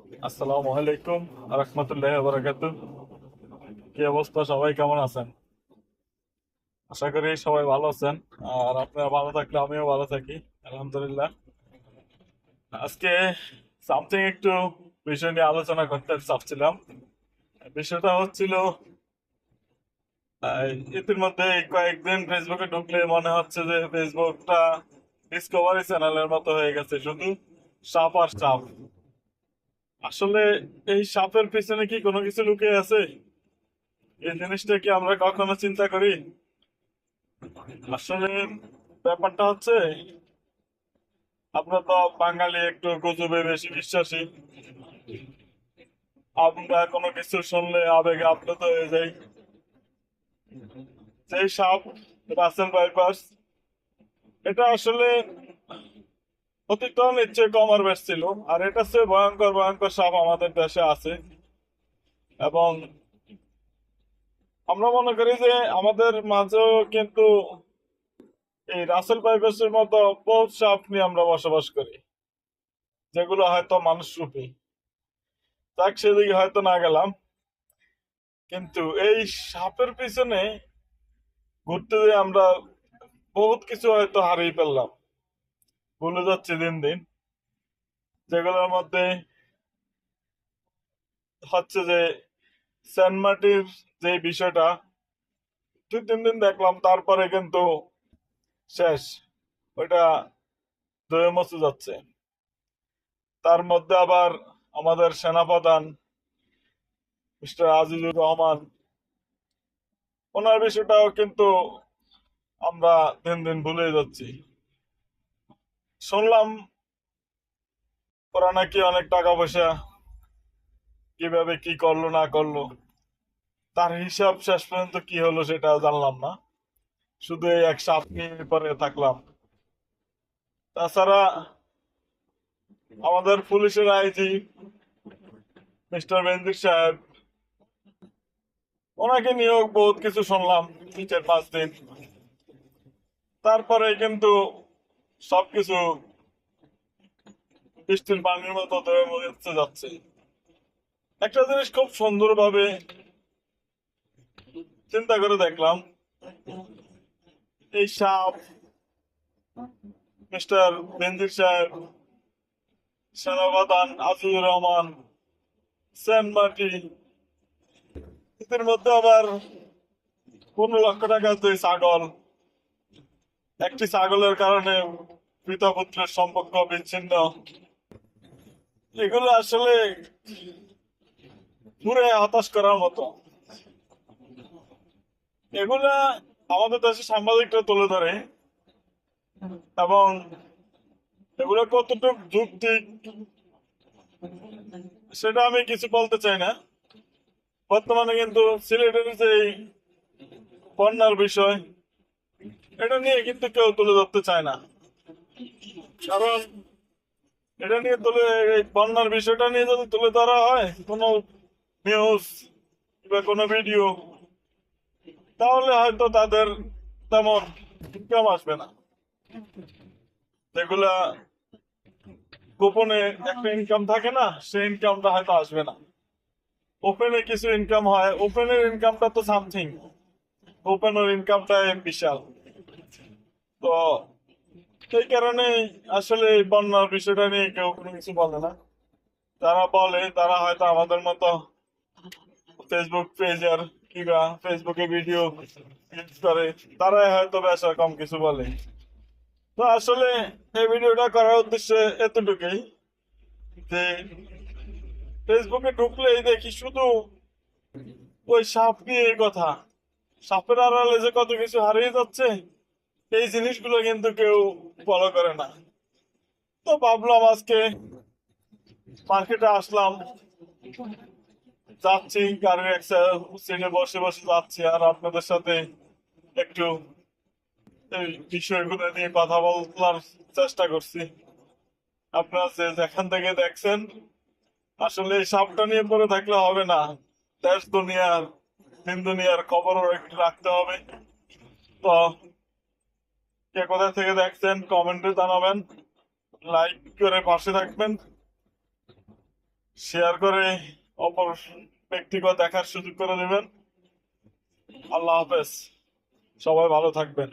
আসসালামু আলাইকুম রাহমাতুল্লাহি ওয়া বারাকাতুহু। কি অবস্থা, সবাই কেমন আছেন? আশা করি সবাই ভালো আছেন। আর আপনারা ভালো থাকলে আমিও ভালো থাকি, আলহামদুলিল্লাহ। আজকে সামথিং একটু বিষয় নিয়ে আলোচনা করতে চাচ্ছিলাম। বিষয়টা হচ্ছিল, ইতিমধ্যে এই কয়েকদিন ফেসবুকে ঢুকলে মনে হচ্ছে যে ফেসবুকটা ডিসকভারি চ্যানেলের মতো হয়ে গেছে, শুধু সাপ আর সাপ। আসলে এই সাপের পিছনে কি কোনো কিছু লুকিয়ে আছে? এই জিনিসটা কি আমরা কখনো চিন্তা করি? আসলে ব্যাপারটা হচ্ছে, আমরা তো বাঙালি একটু গুজবে বেশি বিশ্বাসী। আমরা কোনো কিছু শুনলে আবেগে আপ্লুত হয়ে যাই। সেই সাপ রাসেল ভাইপার্স, এটা আসলে অতীত নিশ্চয়ই কমার বেশ ছিল। আর এটা চেয়ে ভয়ঙ্কর ভয়ঙ্কর সাপ আমাদের দেশে আছে। এবং আমরা মনে করি যে আমাদের মাঝেও কিন্তু এই রাসেল ভাইপার্সের মতো বহুত সাপ নিয়ে আমরা বসবাস করি, যেগুলো হয়তো মানুষ রূপী। তাক সেদিকে হয়তো না গেলাম, কিন্তু এই সাপের পিছনে ঘুরতে যেয়ে আমরা বহুত কিছু হয়তো হারিয়ে ফেললাম, ভুলে যাচ্ছি দিন দিন। যেগুলোর মধ্যে হচ্ছে যে সেন্ট মার্টির যে বিষয়টা, 2-3 দিন দেখলাম, তারপরে কিন্তু শেষ। ওইটা ধুয়ে মুছে যাচ্ছে। তার মধ্যে আবার আমাদের সেনাপ্রধান মিস্টার আজিজুর রহমান, ওনার বিষয়টাও কিন্তু আমরা দিন দিন ভুলে যাচ্ছি। শুনলাম ওরা নাকি অনেক টাকা পয়সা কিভাবে কি করলো না করলো, তার হিসাব শেষ পর্যন্ত কি হলো সেটা জানলাম না। শুধু এই এক সাপ নিয়ে পরে থাকলাম। তাছাড়া আমাদের পুলিশের আইজি মিস্টার বেনজির সাহেব, ওনাকে নিয়েও বহুত কিছু শুনলাম 4-5 দিন। তারপরে কিন্তু সবকিছু বৃষ্টির পানির মতো ধরে মরে যাচ্ছে। একটা জিনিস খুব সুন্দরভাবে চিন্তা করে দেখলাম, এই সাপ, মিস্টার বেনজির সাহেব, সেনাপ্রধান আজিজুর রহমান, সেন্ট মার্টিন, এদের মধ্যে আবার 15 লক্ষ টাকা দুই ছাগল, একটি ছাগলের কারণে পিতা পুত্রের সম্পর্ক বিচ্ছিন্ন। এগুলো আসলে পুরো হতাশ করার মতো। এগুলা আমাদের দেশের সাংবাদিকরা তুলে ধরে, এবং এগুলো কতটুকু যুক্তি সেটা আমি কিছু বলতে চাই না। বর্তমানে কিন্তু সিলেটের যে বন্যার বিষয়, এটা নিয়ে কিন্তু কেউ তুলে ধরতে চায় না। কারণ এটা নিয়ে তুলে, এই বন্যার বিষয়টা নিয়ে যদি তুলে ধরা হয় কোনো নিউজ বা কোনো ভিডিও, তাহলে হয়তো তাদের তেমন ইনকাম আসবে না। যেগুলা গোপনে একটা ইনকাম থাকে না, সেই ইনকামটা হয়তো আসবে না। ওপেনে কিছু ইনকাম হয়, ওপেনের ইনকামটা তো সামথিং, ওপেনের ইনকামটা বিশাল। তো সেই কারণে আসলে এই বন্যার বিষয়টা নিয়ে কেউ কোনো কিছু বলে না। তারা বলে, তারা হয়তো আমাদের মতো ফেসবুক পেজার কিংবা ফেসবুকে ভিডিও ইউজ করে, তারাই হয়তো বেশ কম কিছু বলে। তো আসলে এই ভিডিওটা করার উদ্দেশ্য এতটুকুই যে ফেসবুকে ঢুকলেই দেখি শুধু ওই সাপ নিয়ে কথা। সাপের আড়ালে যে কত কিছু হারিয়ে যাচ্ছে, এই জিনিসগুলো কিন্তু কেউ ফলো করে না। তো ভাবলাম আজকে মার্কেটে আসলাম, যাচ্ছি গাড়ির এক সিটে বসে বসে যাচ্ছি, আর আপনাদের সাথে একটু এই বিষয়গুলো নিয়ে কথা বলার চেষ্টা করছি। আপনারা যে যেখান থেকে দেখছেন, আসলে এই সাপটা নিয়ে পড়ে থাকলে হবে না। দেশ দুনিয়ার, দিন দুনিয়ার খবরও একটু রাখতে হবে। তো কে কোথা থেকে দেখছেন কমেন্টে জানাবেন, লাইক করে পাশে থাকবেন। শেয়ার করে অপর ব্যক্তিকে দেখার সুযোগ করে দেবেন। আল্লাহ হাফেজ, সবাই ভালো থাকবেন।